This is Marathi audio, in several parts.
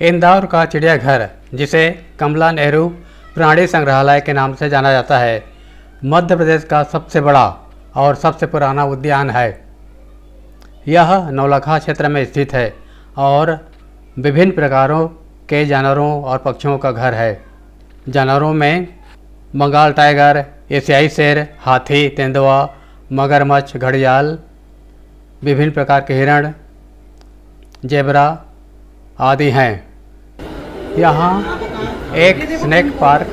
इंदौर का चिड़ियाघर, जिसे कमला नेहरू प्राणी संग्रहालय के नाम से जाना जाता है, मध्य प्रदेश का सबसे बड़ा और सबसे पुराना उद्यान है। यह नौलखा क्षेत्र में स्थित है और विभिन्न प्रकारों के जानवरों और पक्षियों का घर है। जानवरों में बंगाल टाइगर, एशियाई शेर, हाथी, तेंदुआ, मगरमच्छ, घड़ियाल, विभिन्न प्रकार के हिरण, जेब्रा आदि हैं। यहाँ एक स्नेक पार्क,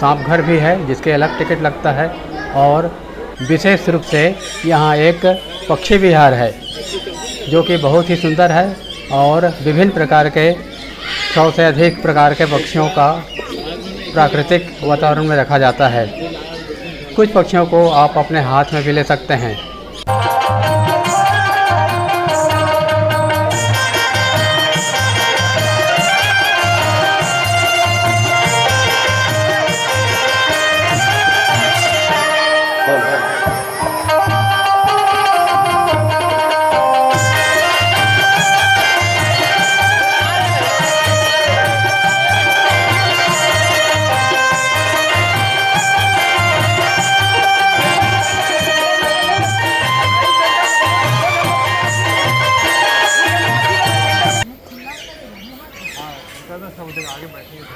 सांप घर भी है जिसके अलग टिकट लगता है, और विशेष रूप से यहाँ एक पक्षी विहार है जो कि बहुत ही सुंदर है और विभिन्न प्रकार के 100 से अधिक प्रकार के पक्षियों का प्राकृतिक वातावरण में रखा जाता है। कुछ पक्षियों को आप अपने हाथ में भी ले सकते हैं। आगे बैठेंगे।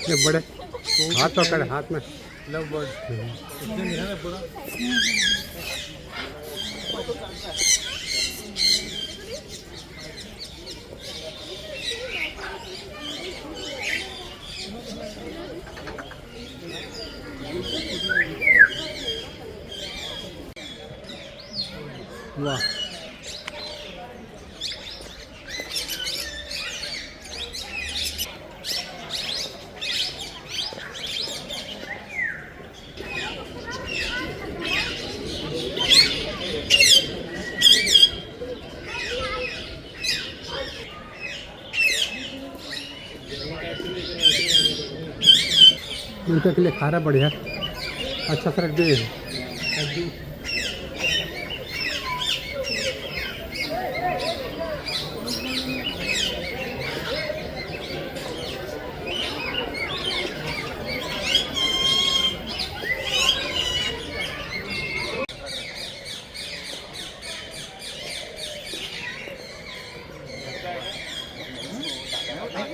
ये बड़े हाथ पकड़, हाथ में लव बर्ड इसने मिला ना पूरा। वाह, उनके लिए खारा बढ़िया अच्छा सा रख दिए।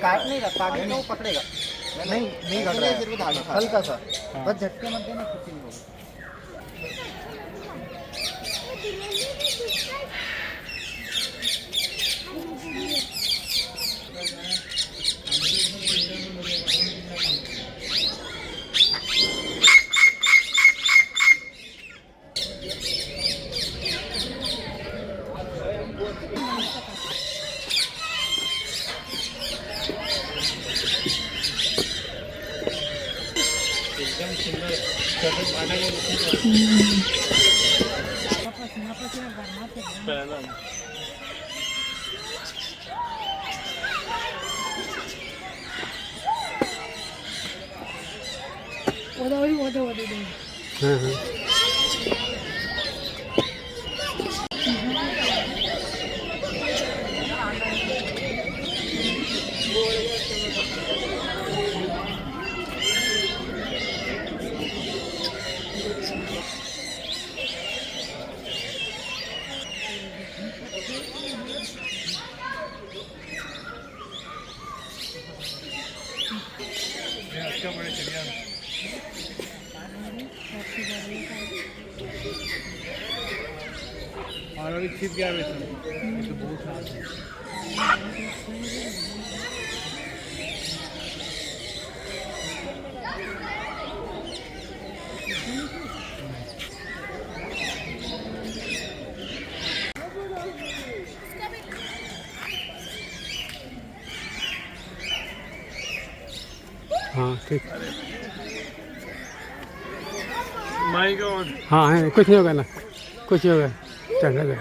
काट नहीं रहा, काट नहीं पकड़ेगा। नहीं कट रहा है, हल्का सा बस झटके मत देना, कुछ नहीं होगा। अच्छा बड़े चिड़िया और अभी छिप गया वैसे तो बहुत सारा हाँ ठीक। माइक ऑन हाँ है, कुछ नहीं होगा ना, कुछ नहीं होगा, चढ़ने दे।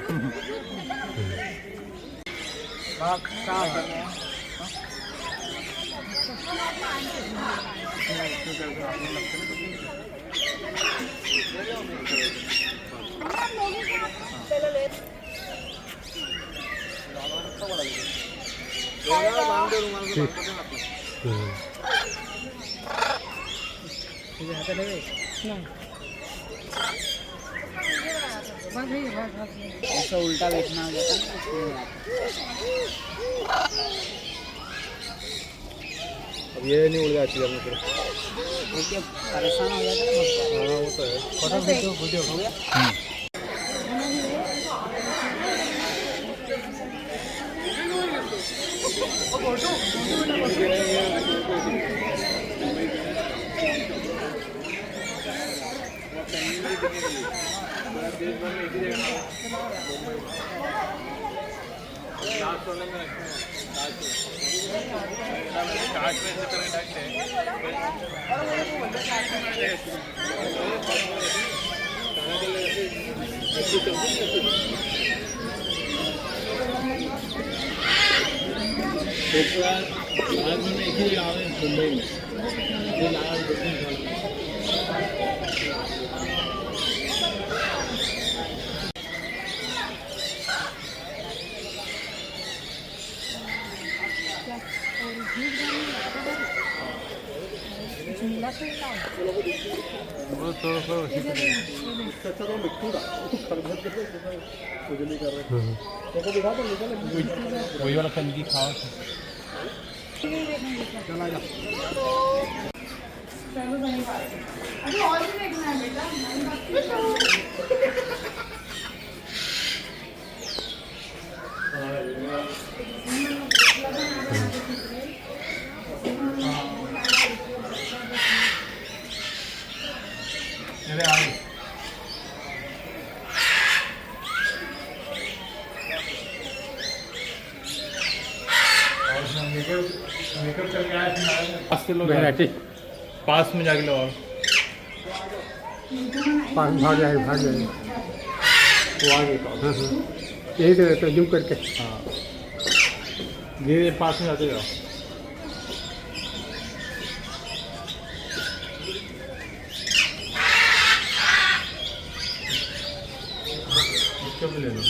ऐसा उल्टा बैठना हो जाता है ना, अब ये नहीं उड़ जाती है फिर देखिए परेशान हो जाता है। हाँ वो तो है फोटो वीडियो हो गया मुंबई में वो तो वही वाला फल की खाओ अभी और भी देखना है बेटा। पास में जाके लो और पास में भाग जाएगा, भाग जाएगा। वो आगे हाँ हाँ, यही से रहता है, जूम करके। हाँ धीरे पास में जाते जाओ इसको भी ले लो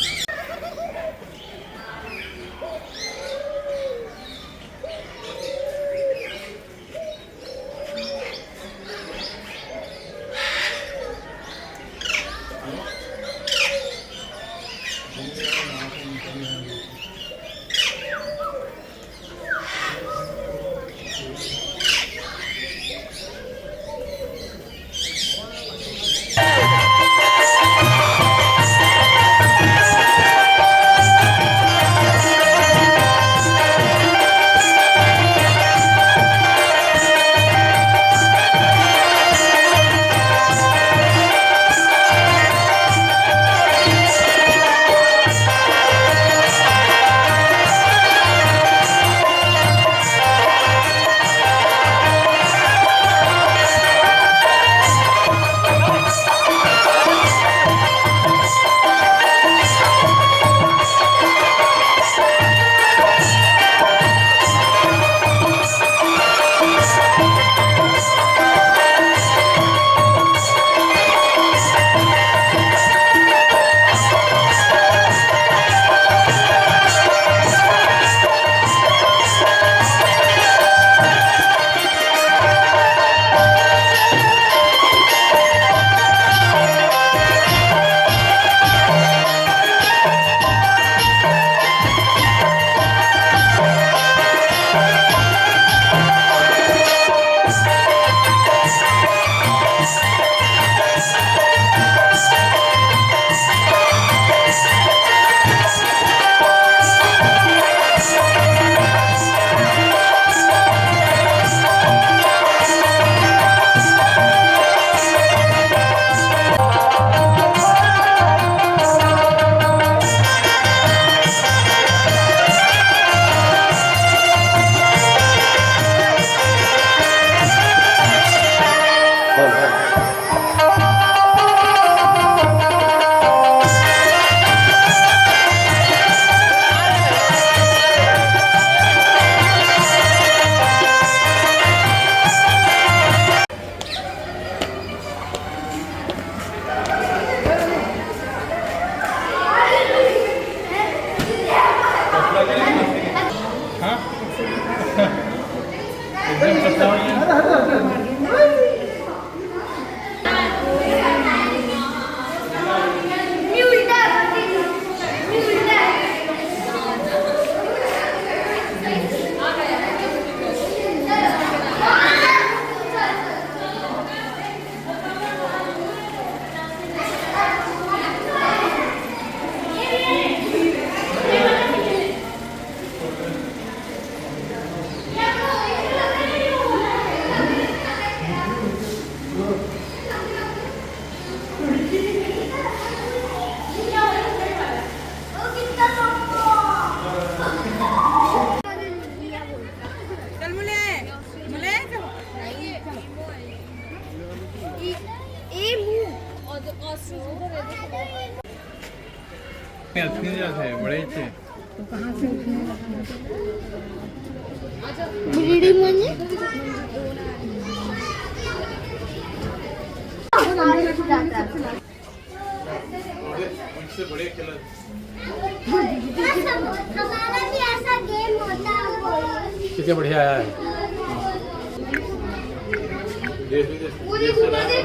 नहीं जाते बड़े थे ब्रीडिंग म्हणजे उनसे बड़े खिला हमारा भी ऐसा गेम होता है कितने बढ़िया है। देश विदेश पूरी घुमा दे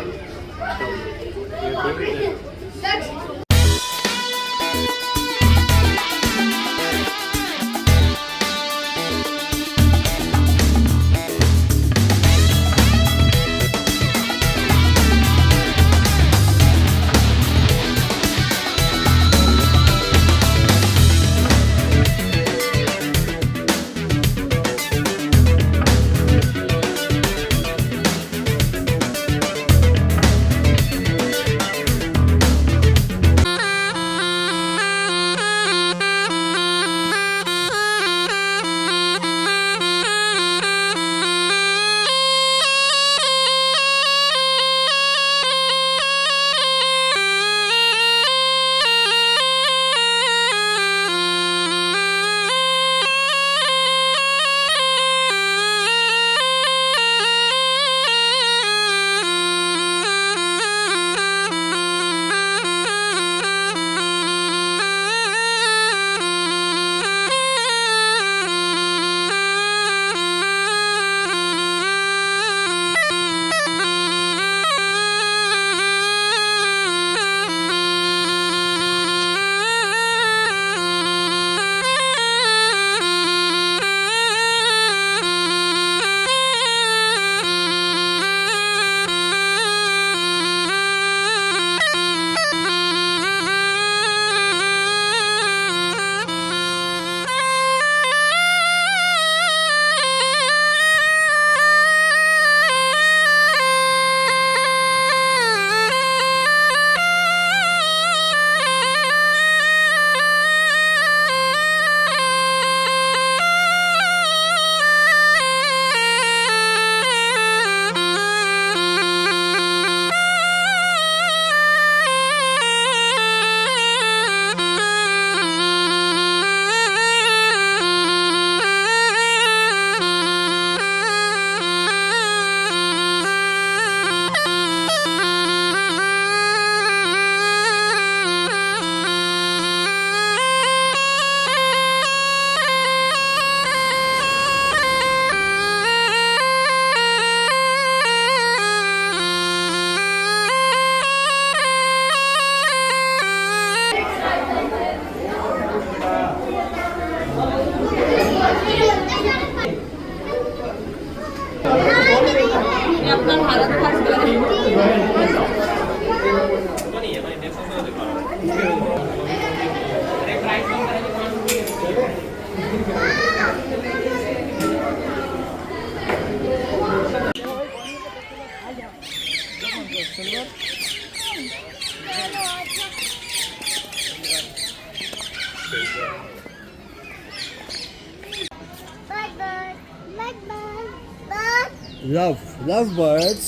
love birds.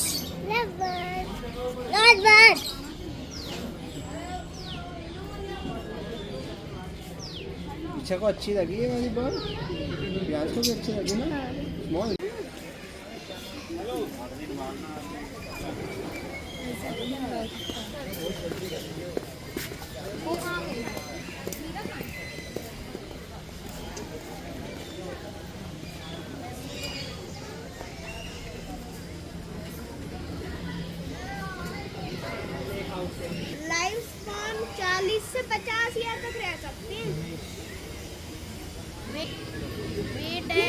पीछे को अच्छी लगी है मेरी बर्ड, प्याज को भी अच्छी लगी ना स्मॉल। लाइफ स्पैन 40 से 50 ईयर तक रह सकते हैं। वेट है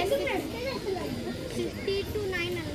60 to 900।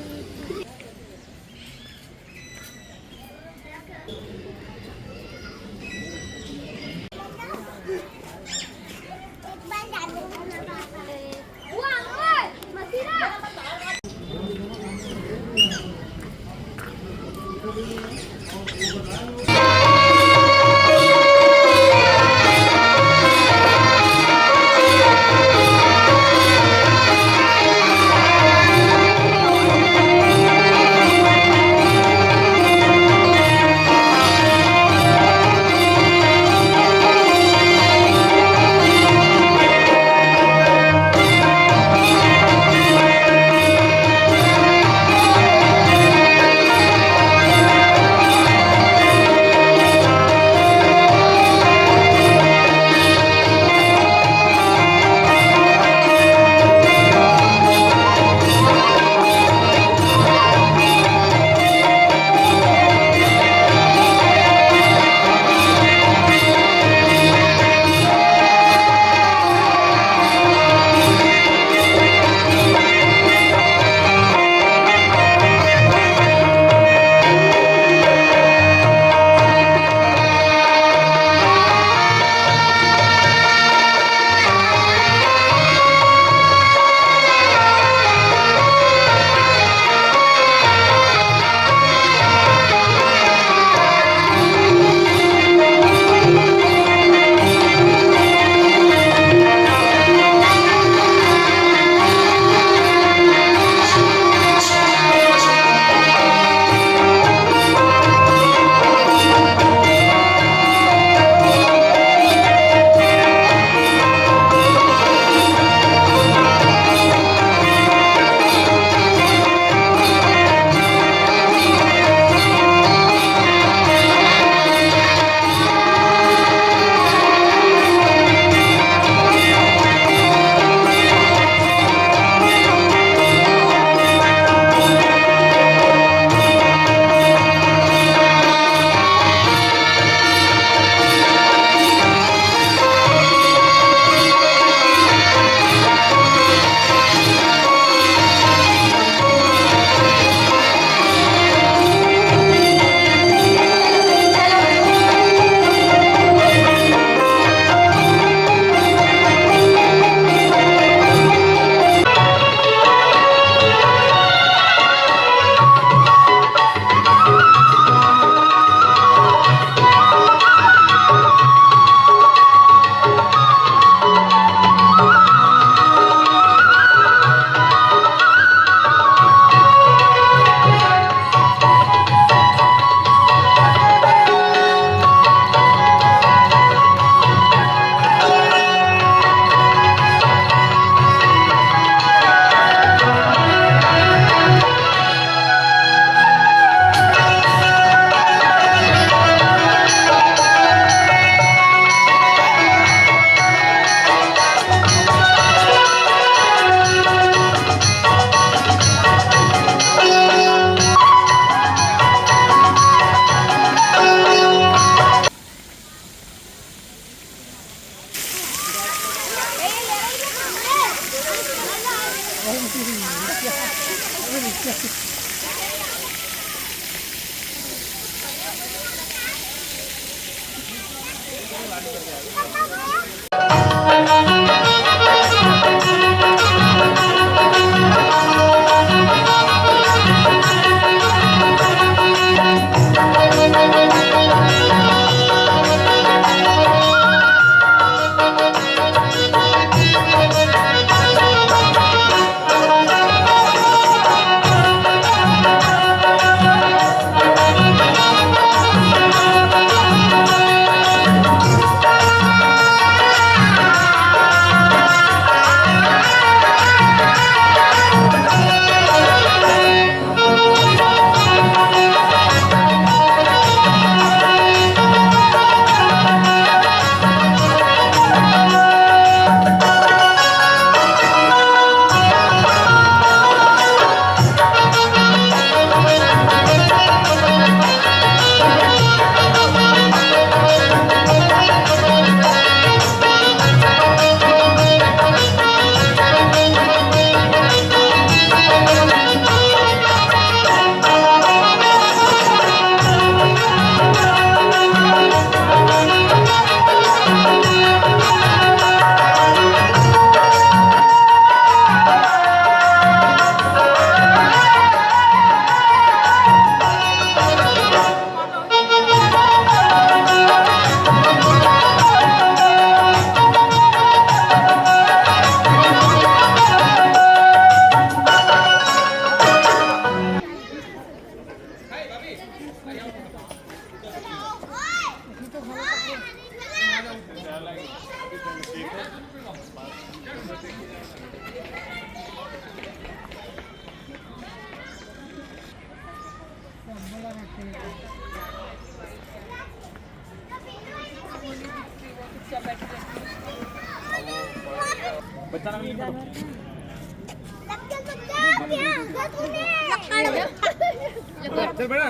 चल बेटा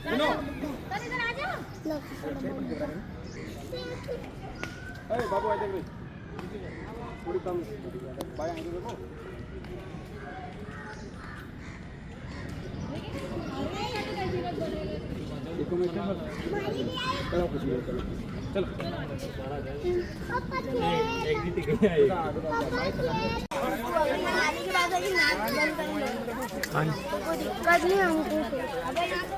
सुनो अरे बाबू ऐसे भी थोड़ी कम बाय आएंगे देखो देखो मैं चलो कुछ नहीं चलो एक नीति के दिक्कत नहीं हमको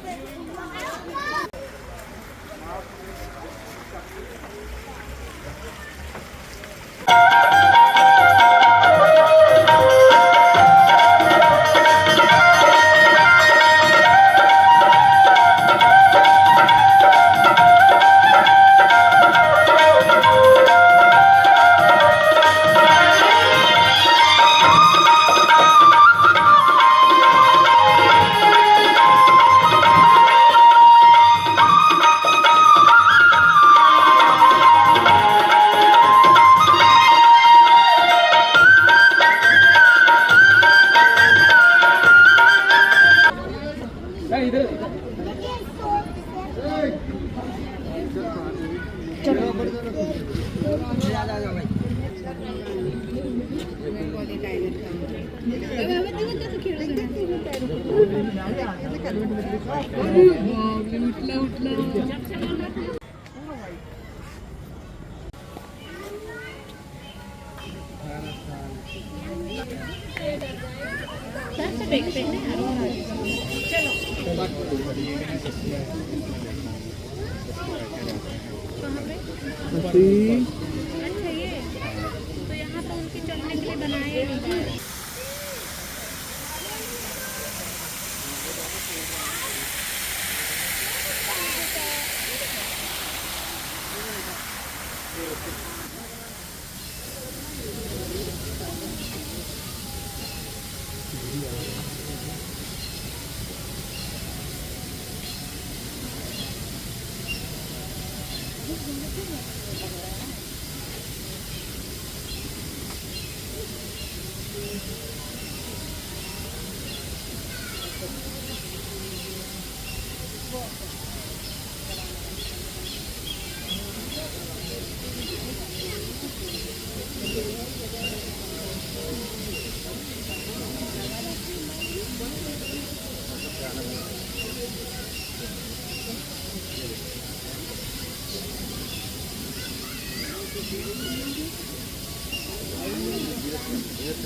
अच्छा ये तो यहाँ तो उनके चलने के लिए बनाया ही है। पेड़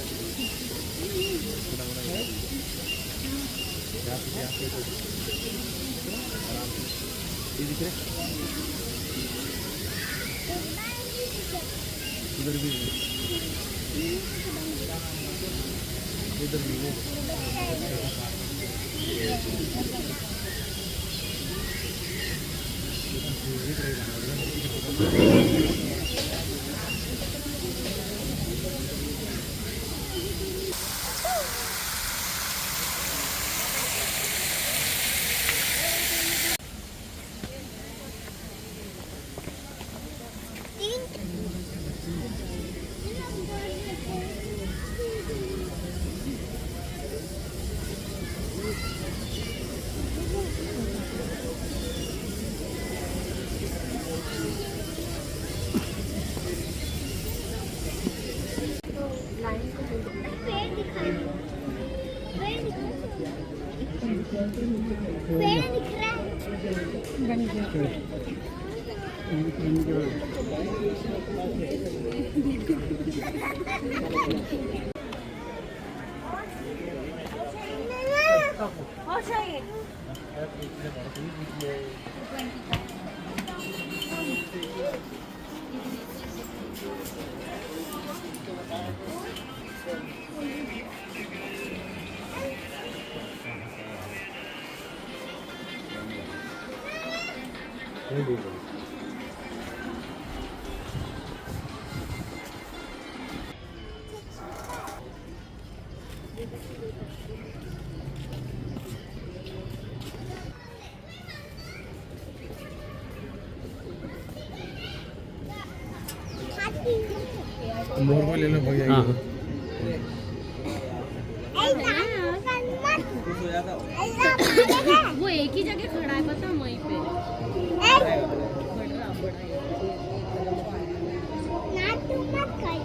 दिखाई पेड़ दिख रहा है। मोरवा ले लो भैया। हाँ वो एक ही जगह खड़ा है पता वहीं पे ना तू मत खाई।